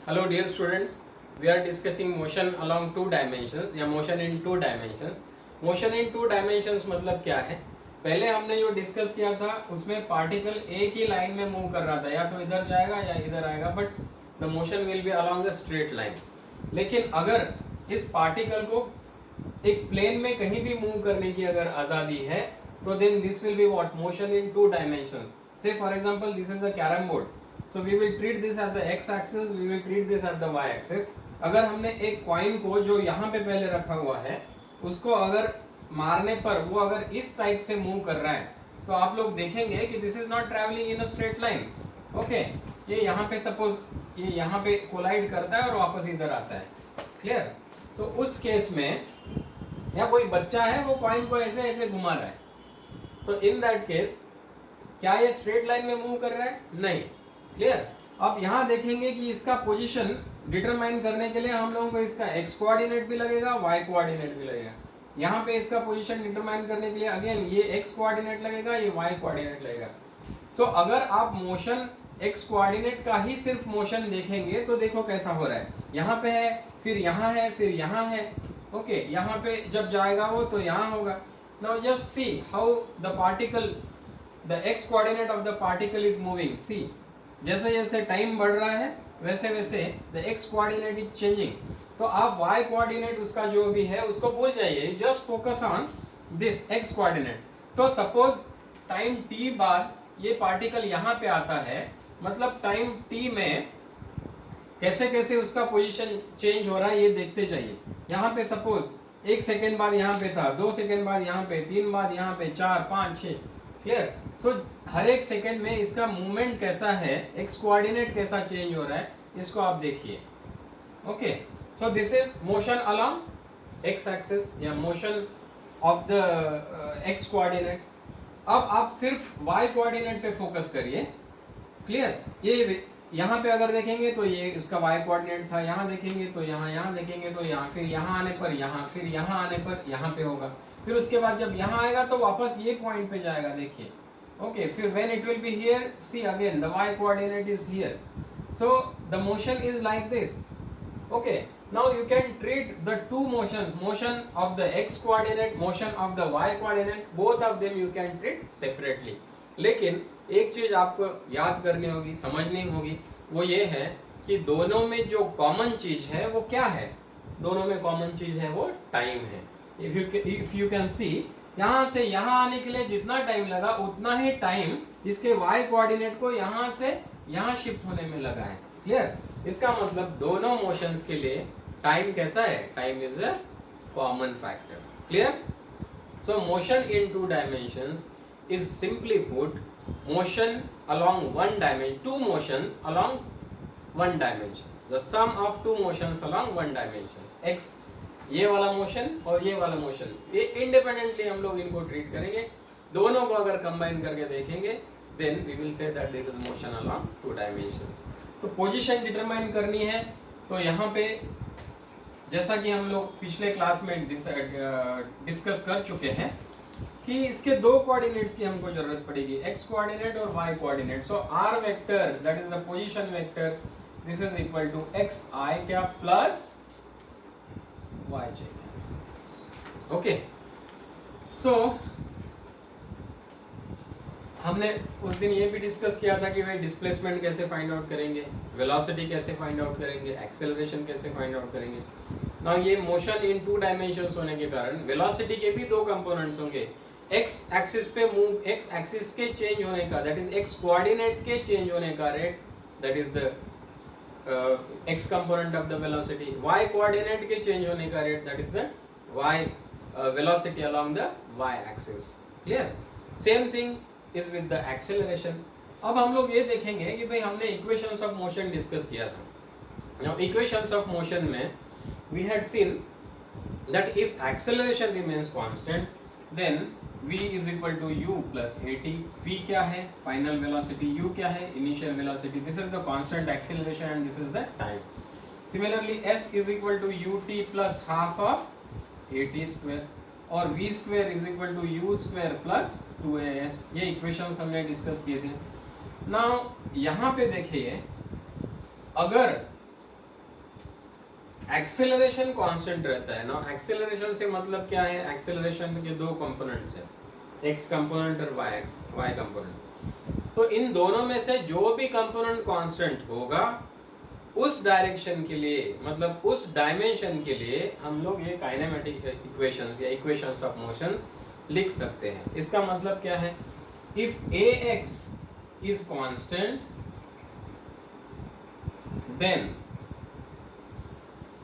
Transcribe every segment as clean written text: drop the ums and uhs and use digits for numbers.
Hello dear students, we are discussing motion along two dimensions या motion in two dimensions. Motion in two dimensions मतलब क्या है? पहले हमने जो डिस्कस किया था उसमें पार्टिकल एक ही लाइन में मूव कर रहा था, या तो इधर जाएगा या इधर आएगा, but the motion will be along the straight line. लेकिन अगर इस पार्टिकल को एक प्लेन में कहीं भी मूव करने की अगर आज़ादी है तो then this will be what motion in two dimensions. Say for example this is a carrom board, so we will treat this as the x axis, we will treat this as the y axis. अगर हमने एक coin को जो यहाँ पे पहले रखा हुआ है उसको अगर मारने पर वो अगर इस टाइप से मूव कर रहा है तो आप लोग देखेंगे कि this is not travelling in a straight line. Okay, ये यहाँ पे सपोज ये यहाँ पे कोलाइड करता है और वापस इधर आता है. क्लियर? सो उस केस में या कोई बच्चा है वो कॉइन को ऐसे ऐसे घुमा रहा है, सो इन दैट केस क्या ये स्ट्रेट लाइन में मूव कर रहा है? नहीं. क्लियर? अब यहाँ देखेंगे कि इसका पोजीशन डिटरमाइन करने के लिए हम लोगों को इसका x कोऑर्डिनेट भी लगेगा, y कोऑर्डिनेट भी लगेगा. यहाँ पे इसका पोजीशन डिटरमाइन करने के लिए अगेन ये x कोऑर्डिनेट लगेगा, ये y कोऑर्डिनेट लगेगा. सो अगर आप मोशन x कोऑर्डिनेट का ही सिर्फ मोशन देखेंगे तो देखो कैसा हो रहा है. यहाँ पे है, फिर यहाँ है, फिर यहाँ है. ओके, यहाँ पे जब जाएगा वो तो यहाँ होगा. Now just see how the particle, the x coordinate of the particle is moving. See, जैसे जैसे टाइम बढ़ रहा है वैसे वैसे the x coordinate is changing. तो आप y कोऑर्डिनेट उसका जो भी है उसको भूल जाइए, just focus on this x coordinate. तो सपोज टाइम t बाद ये पार्टिकल यहाँ पे आता है, मतलब टाइम t में कैसे कैसे उसका पोजीशन चेंज हो रहा है ये देखते जाइए. यहाँ पे सपोज 1 सेकेंड बाद यहाँ पे था, 2 सेकेंड बाद यहाँ पे, 3 बाद यहाँ पे, 4, 5, 6. क्लियर? सो हर एक सेकेंड में इसका मूवमेंट कैसा है, एक्स कोऑर्डिनेट कैसा चेंज हो रहा है, इसको आप देखिए. Okay, so this is motion along X axis या motion of the X coordinate. अब आप सिर्फ वाई कोऑर्डिनेट पे फोकस करिए. क्लियर? ये यहाँ पे अगर देखेंगे तो ये इसका वाई कोऑर्डिनेट था, यहाँ देखेंगे तो यहाँ, यहाँ देखेंगे तो यहाँ, फिर यहाँ आने पर यहाँ, फिर यहाँ आने पर यहाँ पे होगा, फिर उसके बाद जब यहाँ आएगा तो वापस ये पॉइंट पे जाएगा. देखिए. ओके, फिर when it will be here, see again the y coordinate is here. So the motion is like this. Okay, now you can treat the two motions, motion of the x coordinate, motion of the y coordinate, both of them you can treat separately. लेकिन एक चीज आपको याद करनी होगी, समझनी होगी, वो ये है कि दोनों में जो कॉमन चीज है वो क्या है? दोनों में कॉमन चीज है वो टाइम है. If you can see, यहाँ से यहाँ आने के लिए जितना टाइम लगा उतना ही टाइम इसके y कोऑर्डिनेट को यहाँ से यहाँ शिफ्ट होने में लगा है. क्लियर? इसका मतलब दोनों मोशंस के लिए टाइम कैसा है? Time is a common factor. Clear? So motion in two dimensions is simply put motion along one dimension, two motions along one dimension, the sum of two motions along one dimension. x, ये वाला motion और ये वाला motion, ये independently हम लोग इनको treat करेंगे. दोनों को अगर कंबाइन करके देखेंगे then we will say that this is motion along two dimensions. तो पोजीशन डिटरमाइन करनी है तो यहाँ पे जैसा कि हम लोग पिछले क्लास में डिस्कस कर चुके हैं कि इसके दो कोऑर्डिनेट्स की हमको जरूरत पड़ेगी, x कोऑर्डिनेट और y coordinate. So r vector that is the position vector, this is equal to xi क्या प्लस yj. ओके, सो हमने उस दिन ये भी डिस्कस किया था कि भाई डिस्प्लेसमेंट कैसे फाइंड आउट करेंगे, वेलोसिटी कैसे फाइंड आउट करेंगे, एक्सेलरेशन कैसे फाइंड आउट करेंगे. नाउ ये मोशन इन टू डायमेंशंस होने के कारण वेलोसिटी के भी दो कंपोनेंट्स होंगे. एक्स एक्सिस पे मूव, एक्स एक्सिस के चेंज होने का, दैट इज एक्स कोऑर्डिनेट के चेंज होने का rate, that is the x component of the velocity. y coordinate के चेंज होने का rate, that is the y velocity along the y axis. Clear? Same thing is with the acceleration. अब हम लोग ये देखेंगे कि भाई हमने equations of motion डिस्कस किया था. Now equations of motion में we had seen that if acceleration remains constant then v is equal to u plus at. v क्या है? Final velocity. u क्या है? Initial velocity. This is the constant acceleration and this is the time. Similarly s is equal to ut plus half of at square और v square is equal to u square plus 2as. ये equations हमने discuss किए थे. Now यहाँ पे देखिए, अगर acceleration constant रहता है ना। एक्सेलरेशन से मतलब क्या है, एक्सेलरेशन के दो कंपोनेंट्स है, एक्स कंपोनेंट और वाई कंपोनेंट। तो इन दोनों में से जो भी कंपोनेंट कांस्टेंट होगा उस डायरेक्शन के लिए, मतलब उस डायमेंशन के लिए हम लोग ये काइनेमेटिक इक्वेशंस या इक्वेशंस ऑफ मोशन लिख सकते हैं। इसका मतलब क्या है, if a x is constant then,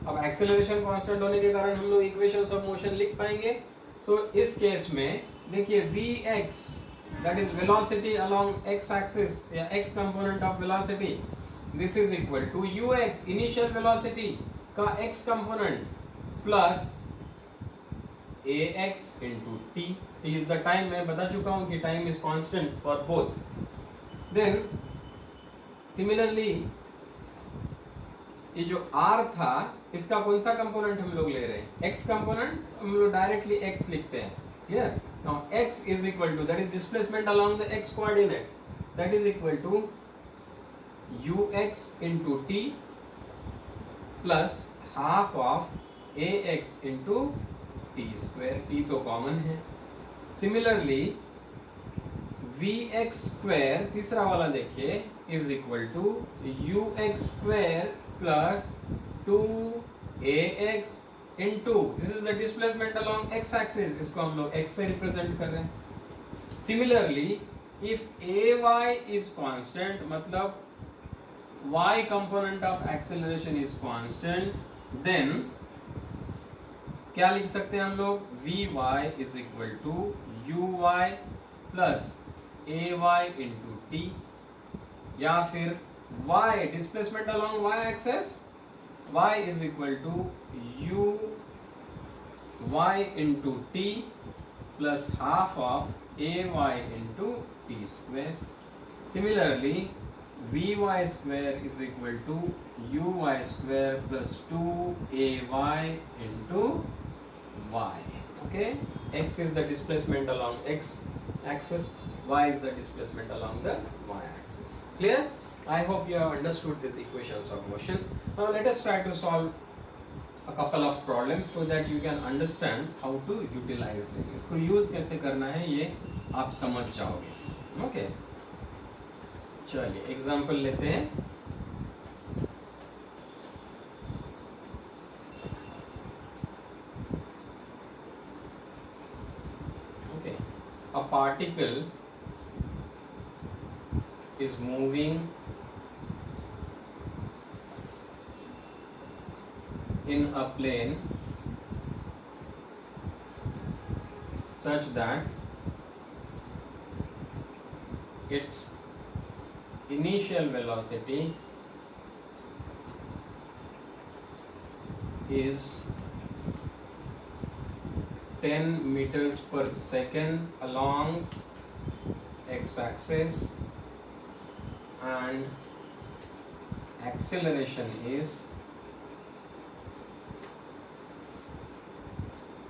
अब एक्सेलरेशन कांस्टेंट होने के कारण हम लोग इक्वेशंस ऑफ मोशन लिख पाएंगे। सो इस केस में देखिए vx that is velocity along x axis या x component of velocity, this is equal to ux initial velocity का x component plus ax into t, t is the time, मैं बता चुका हूं कि time is constant for both. Then similarly ये जो r था इसका कौन सा कंपोनेंट हम लोग ले रहे हैं, x कंपोनेंट, हम लोग डायरेक्टली x लिखते हैं। Clear? Now x is equal to, that is displacement along the x coordinate, that is equal to ux into t plus half of ax into t square, t तो common है। Similarly vx square तीसरा वाला देखिए is equal to ux square plus 2ax into, this is the displacement along x axis, इसको हम लोग x से represent कर रहे हैं। Similarly if ay is constant, मतलब y component of acceleration is constant, then क्या लिख सकते हैं हम लोग, vy is equal to uy plus ay into t, या फिर y displacement along y axis, y is equal to u y into t plus half of ay into t square. Similarly vy square is equal to uy square plus 2ay into y. Okay, x is the displacement along x axis, y is the displacement along the y axis. Clear? I hope you have understood these equations of motion. Now let us try to solve a couple of problems so that you can understand how to utilize them. इसको use कैसे करना है ये आप समझ जाओगे। Okay, चलिए example लेते हैं। Okay, a particle is moving in a plane such that its initial velocity is 10 meters per second along x-axis and acceleration is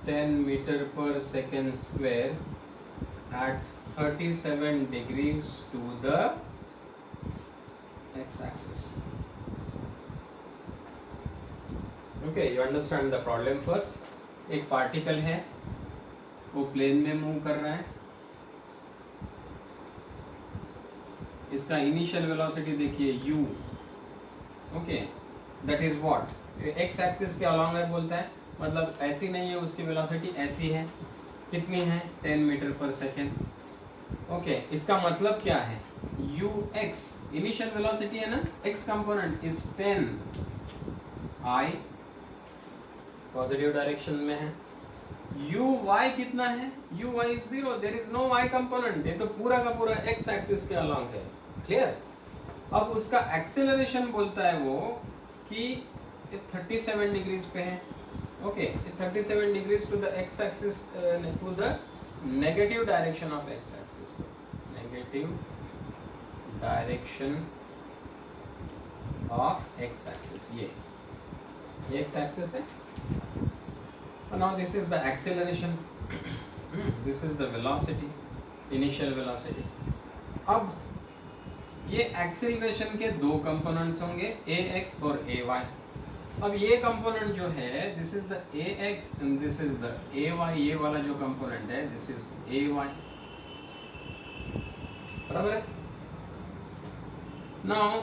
10 meter per second square at 37 degrees to the x-axis. Okay, you understand the problem first. एक particle है, वो plane में move कर रहा है, इसका initial velocity देखिए u, okay, that is what, x axis के अलॉन्ग है बोलता है, मतलब ऐसी नहीं है, उसकी वेलोसिटी ऐसी है, कितनी है 10 मीटर पर सेकेंड। ओके, इसका मतलब क्या है, ux इनिशियल वेलोसिटी है ना, x component is 10 i, positive direction में है, uy कितना है, uy is 0, there is no y component, ये तो पूरा का पूरा x एक्सिस के अलॉन्ग है। क्लियर? अब उसका एक्सेलरेशन बोलता है वो कि 37 डिग्रीज पे है। Okay, 37 degrees to the x axis, to the negative direction of x axis, negative direction of x axis, ये x एक्सिस है। Now this is the acceleration, this is the velocity, initial velocity. अब ये acceleration के दो components होंगे ax और ay। अब ये कंपोनेंट जो है this is the a x and this is the a y, ये वाला जो कंपोनेंट है दिस इज ए वाई, बराबर है। Now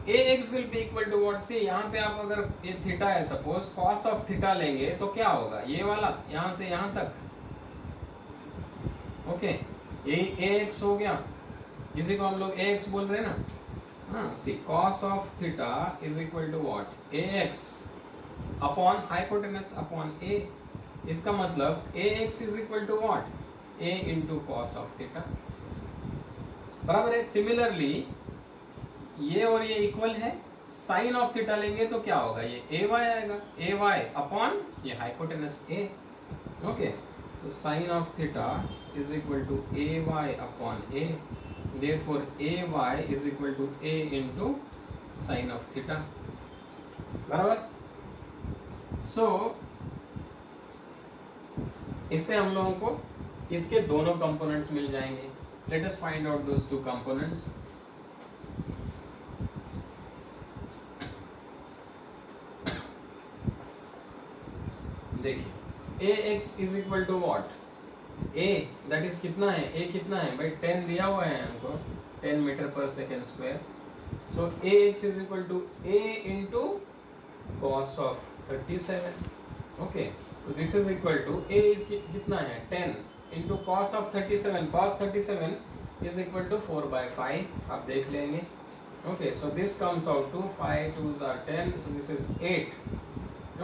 A X will be equal to what, see यहाँ पे आप अगर ये थीटा है सपोज, कॉस ऑफ थीटा लेंगे तो क्या होगा, ये वाला यहाँ से यहाँ तक, ओके यही ए एक्स हो गया, इसी को हम लोग ए एक्स बोल रहे हैं ना। हाँ see cos of theta is equal to what, A X upon hypotenuse upon A, इसका मतलब ए x is equal to what, A into cos of theta, बराबर है। सिमिलरली ये और ये इक्वल है, साइन ऑफ थीटा लेंगे तो क्या होगा, ये ए वाई आएगा, ए वाई अपॉन ये हाइपोटेनस ए, ओके। तो sine of theta is equal to a y upon a, therefore a y is equal to a into sine of theta, बराबर। So इससे हम लोगों को इसके दोनों कंपोनेंट्स मिल जाएंगे। Let us find out those two components. देखिए a x is equal to what, a that is कितना है, ए कितना है भाई 10 दिया हुआ है हमको, 10 metre per second square. So a x is equal to a into cos of 37, okay. तो this is equal to a is कितना है 10 into cos of 37, cos 37 is equal to 4/5, आप देख लेंगे, okay. So this comes out to 5 2s are 10, so this is 8,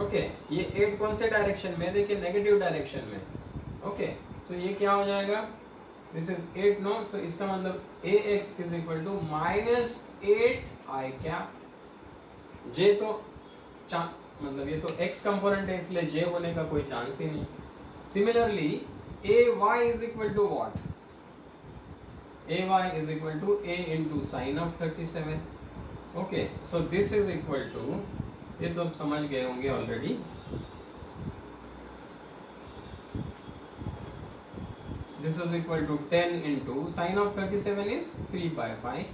okay. ये 8 कौन से direction में, देखिए नेगेटिव डायरेक्शन में, ओके। सो ये क्या हो जाएगा, दिस इज 8 नो, सो इसका मतलब ए x is equal to -8 i cap. J तो मतलब ये तो x कंपोनेंट है इसलिए j होने का कोई चांस ही नहीं। Similarly a y is equal to what, a y is equal to a into sine of 37, okay. So this is equal to, ये तो आप समझ गए होंगे already, this is equal to 10 into sine of 37 is 3/5,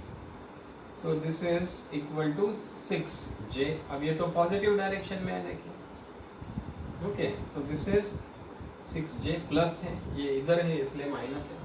so this is equal to 6j। अब ये तो positive direction में है देखिए, okay. So this is 6j plus है, ये इधर है इसलिए माइनस है।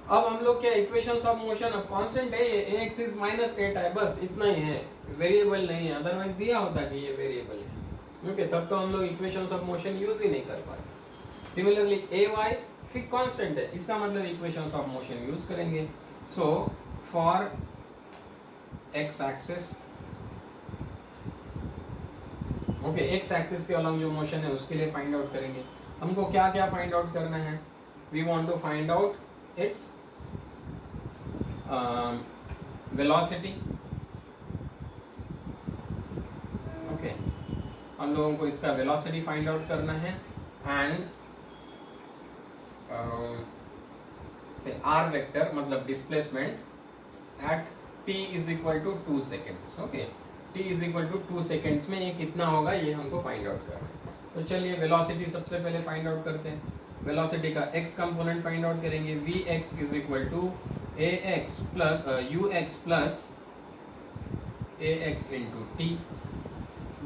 अब हम लोग क्या इक्वेशंस ऑफ मोशन, अब कांस्टेंट है ये x इज -8 है, बस इतना ही है, वेरिएबल नहीं है, अदरवाइज दिया होता कि ये वेरिएबल है, ओके। तब तो हम लोग इक्वेशंस ऑफ मोशन यूज ही नहीं कर पाते। सिमिलरली ए वाई फिर कांस्टेंट है, इसका मतलब इक्वेशंस ऑफ मोशन यूज करेंगे। So for x axis, okay, x axis के अलॉन्ग जो मोशन है उसके लिए फाइंड आउट करेंगे। हमको क्या क्या फाइंड आउट करना है, we want to find out its velocity, okay. हम लोगों को इसका वेलोसिटी फाइंड आउट करना है एंड से आर वेक्टर मतलब displacement at t is equal to 2 seconds, okay. t is equal to 2 seconds में ये कितना होगा ये हमको फाइंड आउट करना है। तो चलिए वेलोसिटी सबसे पहले फाइंड आउट करते हैं। वेलोसिटी का x कंपोनेंट फाइंड आउट करेंगे, vx is equal to ax plus ux plus ax into t,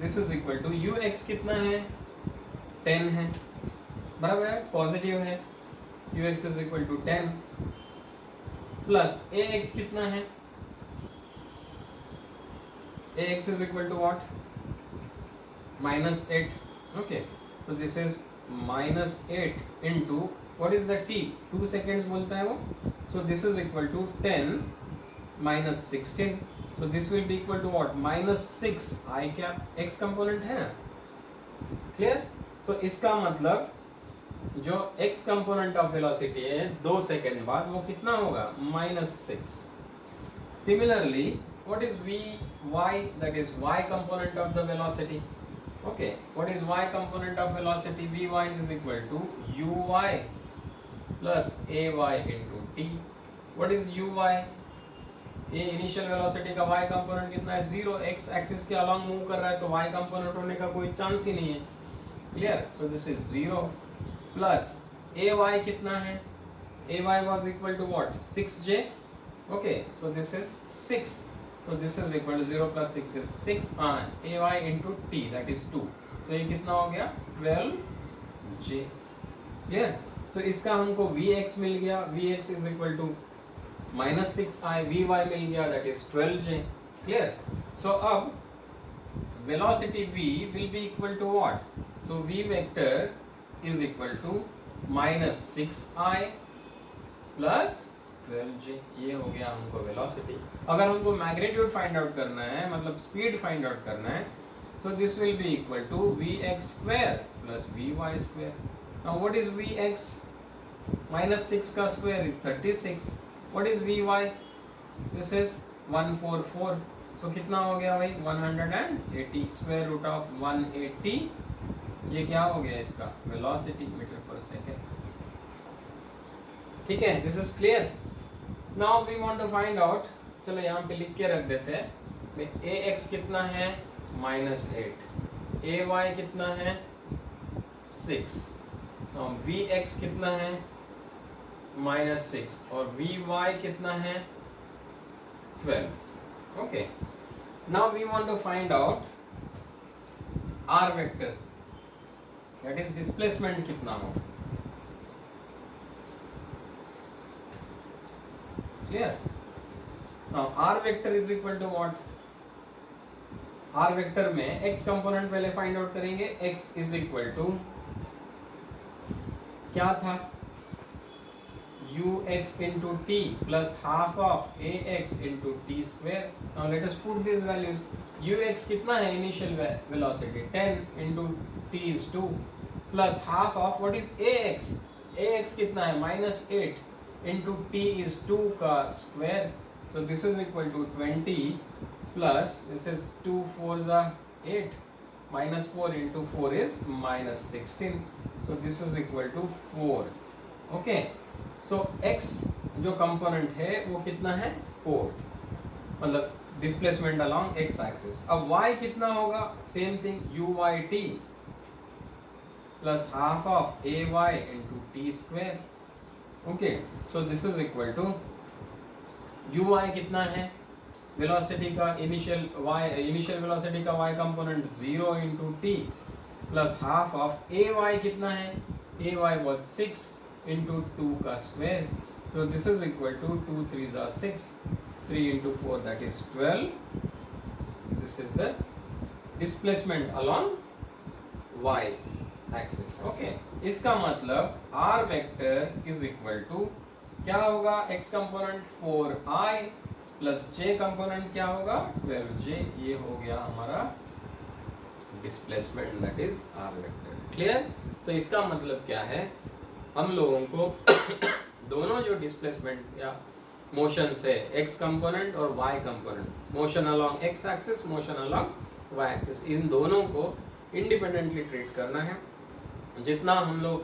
this is equal to ux कितना है 10 है, बराबर है, पॉजिटिव है, ux is equal to 10 plus ax कितना है, ax is equal to what, -8, okay. So this is -8 into what is the t, 2 seconds बोलता है वो, so this is equal to 10 minus 16, so this will be equal to what, -6 I cap, x component है ना, clear। so इसका मतलब जो x component of velocity है 2 second बाद वो कितना होगा, -6। Similarly what is vy, that is y component of the velocity, okay। what is y component of velocity, vy is equal to uy plus ay into t। what is uy, ये initial velocity का y component कितना है 0, x axis के along move कर रहा है तो y component होने का कोई चांस ही नहीं है, clear. So this is 0 plus ay कितना है, ay was equal to what, 6j, okay। so this is 6, so this is equal to 0 plus 6 is 6 ay into t, that is 2. so ये कितना हो गया 12j. क्लियर. so इसका हमको vx मिल गया, vx is equal to minus 6i, vy मिल गया, that is 12j. Clear. so अब velocity v will be equal to what? so v vector is equal to minus 6i plus 12j. ये हो गया हमको velocity. अगर हमको magnitude find out करना है, मतलब स्पीड फाइंड आउट करना है, so this will be equal to vx square plus vy square. now what is vx? minus 6 का square is 36. what is vy? this is 144. so कितना हो गया भाई 180. स्क्वायर रूट ऑफ 180, ये क्या हो गया इसका वेलोसिटी मीटर पर सेकेंड. ठीक है, this is clear. Now we want to find out, चलो यहाँ पे लिख के रख देते हैं. ax कितना है -8, ay कितना है 6, now vx कितना है -6 और vy कितना है 12. okay, now we want to find out r vector, that is displacement कितना हो. clear. now r vector is equal to what? r vector में x कंपोनेंट पहले फाइंड आउट करेंगे. x is equal to क्या था ux into t plus half of ax into t square. now let us put these values. ux कितना है initial velocity 10 into t is 2 plus half of what is ax? ax कितना है -8 into t is 2 का square. so this is equal to 20 plus this is 2 4s are 8 minus 4 into 4 is -16. so this is equal to 4. okay, so x जो component है वो कितना है 4, मतलब displacement along x axis. अब y कितना होगा? Same thing uyt plus half of ay into t square. Okay, so this is equal to uy कितना है वेलोसिटी का इनिशियल वेलोसिटी का y component 0 into t plus half of ay कितना है ay was 6 into 2 का square. so this is equal to 2 3s are 6, 3 into 4 that is 12. this is the displacement along y axis. okay, इसका मतलब r vector is equal to क्या होगा? x component 4i plus j component क्या होगा 12j. ये हो गया हमारा displacement, that is r vector. clear. so इसका मतलब क्या है, हम लोगों को दोनों जो डिस्प्लेसमेंट या मोशन है x कंपोनेंट और y component, motion along x axis, motion along y axis, इन दोनों को इंडिपेंडेंटली ट्रीट करना है. जितना हम लोग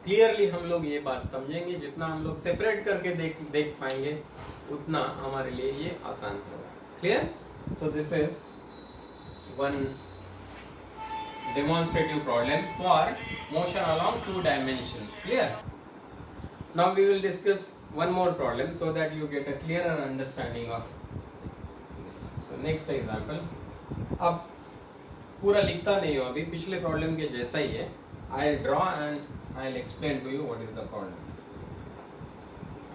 क्लियरली हम लोग ये बात समझेंगे, जितना हम लोग सेपरेट करके देख पाएंगे, उतना हमारे लिए ये आसान होगा. Clear. So this is one demonstrative problem for motion along 2 dimensions. clear. now we will discuss one more problem so that you get a clearer understanding of this. so next example. अब पूरा लिखता नहीं हो अभी, पिछले problem के जैसा ही है. I'll draw and I'll explain to you what is the problem.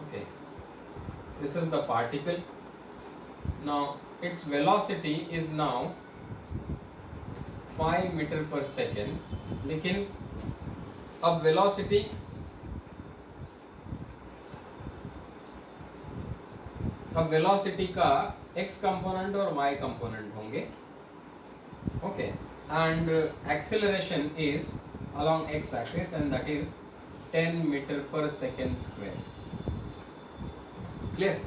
okay, this is the particle. now its velocity is now 5 metre per second. लेकिन अब वेलोसिटी का x कंपोनेंट और y कंपोनेंट होंगे. Okay, and acceleration is along x axis and that is 10 metre per second square. Clear.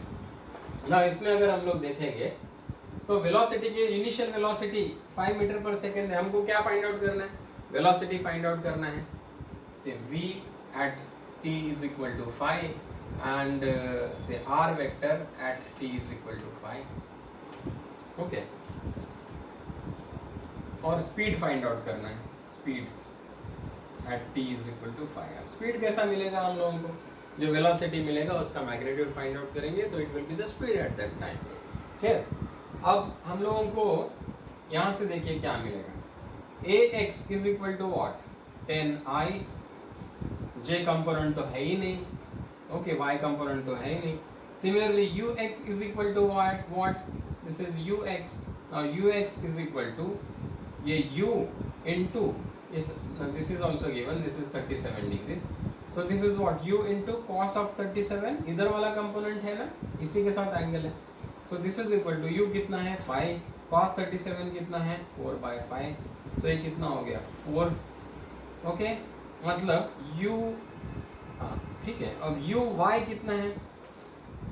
ना इसमें अगर हम लोग देखेंगे तो वेलोसिटी की initial velocity 5 metre per second है. हमको क्या फाइंड आउट करना है? वेलोसिटी फाइंड आउट करना है. से v at t is equal to 5 and say r vector at t is equal to 5. Okay, और स्पीड फाइंड आउट करना है. Speed at t is equal to 5. अब स्पीड कैसा मिलेगा हम लोगों को? जो वेलोसिटी मिलेगा उसका मैग्नीट्यूड फाइंड आउट करेंगे तो it will be the speed at that time. Clear. अब हम लोगों को यहाँ से देखिए क्या मिलेगा, a x is equal to what 10i, j component तो है ही नहीं, ओके वाई कंपोनेंट तो है ही नहीं. Similarly u x is equal to what, this is u x. Now u x is equal to ये u into is this is also given, this is 37 degrees, so this is what u into cos of 37, इधर वाला component है ना, इसी के साथ angle है. so this is equal to u कितना है 5, cos 37 कितना है 4/5, so ये कितना हो गया 4. ओके मतलब u, हाँ ठीक है. अब u y कितना है,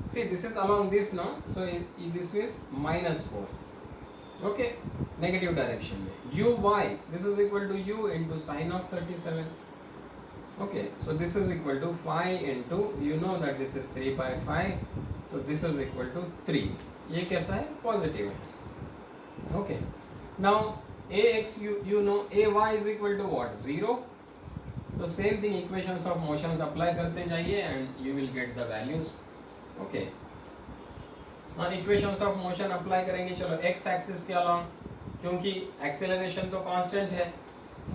see this is along this now, so this is -4. Okay negative direction में u y this is equal to u into sin of 37. Okay so this is equal to 5 into you know that this is 3/5, so this is equal to 3. ये कैसा है, positive है. Okay now ax you know ay is equal to what 0. so same thing, equations of motions apply करते जाइए and you will get the values. Okay equations of motion apply करेंगे. चलो x axis के along, क्योंकि acceleration तो constant है,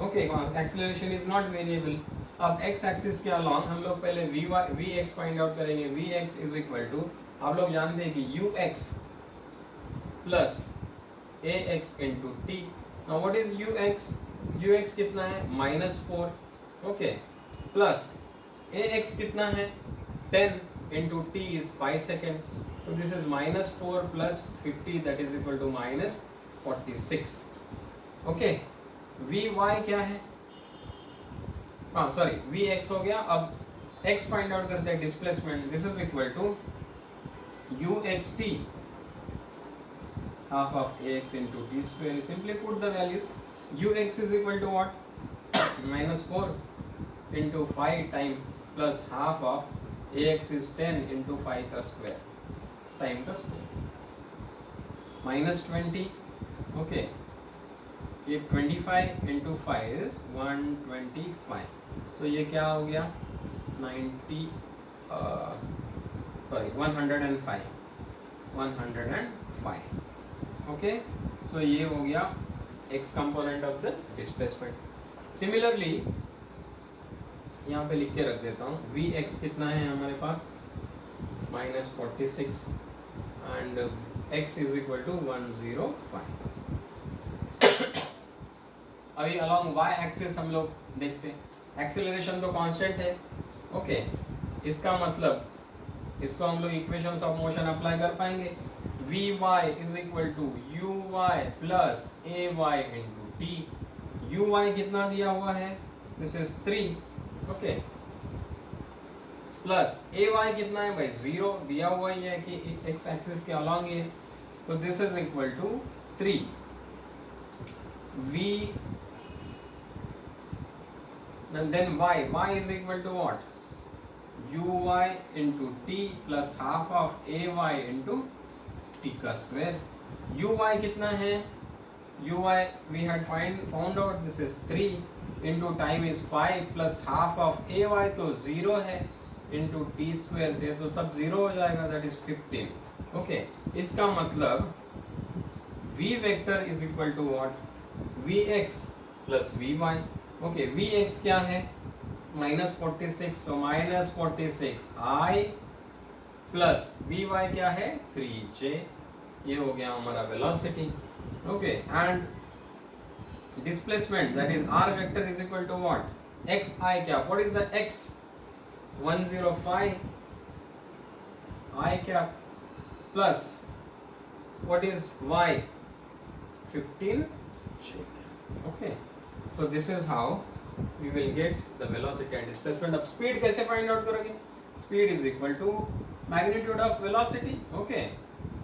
okay acceleration is not variable. अब x axis के अलॉन्ग हम लोग पहले वी एक्स फाइंड आउट करेंगे. V x is equal to, आप लोग जानते हैं कि u x plus a x into t. Now what is u x, you x कितना है -4, ओके प्लस ए एक्स कितना है 10 into T is 5 seconds. So this is -4 plus 50, that is equal to -46. Okay, Vy क्या है, हाँ sorry Vx हो गया. अब x फाइंड आउट करते हैं, displacement. This is equal to uxt half of ax into t square. Simply put the values. ux is equal to what, -4 into 5 time plus half of ax is 10 into 5 का square time का square -20. Okay ये 25 into 5 is 125. सो ये क्या हो गया 90 sorry 105. Okay so ये हो गया x component of the displacement. Similarly यहाँ पे लिख के रख देता हूँ, vx कितना है हमारे पास -46 and x is equal to 105. अभी along y axis हम लोग देखते हैं, एक्सेलरेशन तो कांस्टेंट है. ओके इसका मतलब इसको हम लोग इक्वेशंस ऑफ मोशन अप्लाई कर पाएंगे. vy is equal to uy plus ay into t. uy कितना दिया हुआ है, this is 3. Okay plus ay कितना है भाई 0 दिया हुआ ही है कि x एक्सिस के अलॉन्ग है. So this is equal to 3. v and then y is equal to what, uy into t plus half of ay into t का स्क्वायर. uy कितना है, uy we had found out this is 3 into time is 5 plus half of ay तो 0 है into t square से तो सब 0 हो जाएगा, that is 15. ओके इसका मतलब v vector is equal to what, vx plus vy. Okay vx क्या है -46, so -46 i प्लस vy क्या है 3j. ये हो गया हमारा velocity. Okay and displacement that is r vector is equal to what, xi क्या, what is the x 105 i क्या plus what is y 15 j. Okay so this is how we will get the velocity and displacement. अब speed कैसे find out करोगे, speed is equal to magnitude of velocity. okay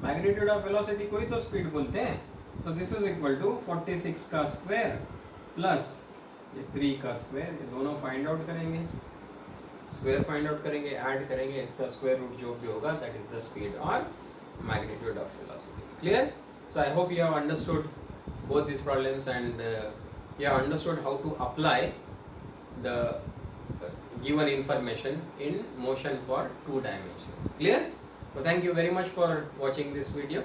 magnitude of velocity कोई तो speed बोलते हैं. so this is equal to 46 का square plus ये 3 का square, ये दोनों find out करेंगे, square find out करेंगे, add करेंगे, इसका square root जो भी होगा that is the speed or magnitude of velocity. clear? so I hope you have understood both these problems and you have understood how to apply the given information in motion for 2 dimensions. Clear? So thank you very much for watching this video.